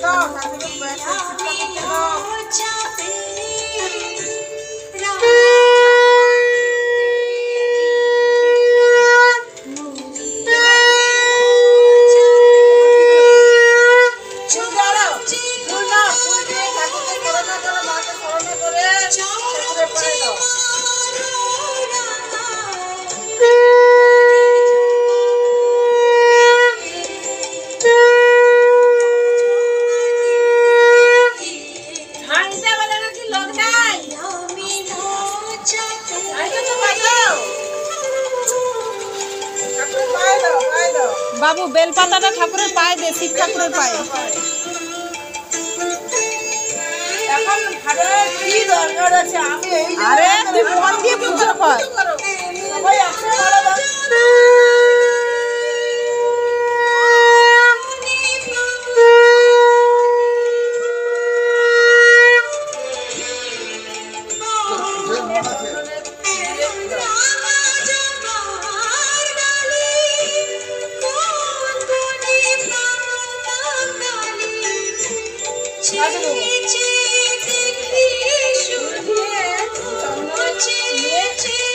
দাও ঠাকুরকে শিবটা করতে দাও। বাবু বেলপাতাটা ঠাকুরের পায়ে দে, শিব ঠাকুরের পায়ে। আরে তুই মন দিয়ে পুজো কর। দেখি শুধু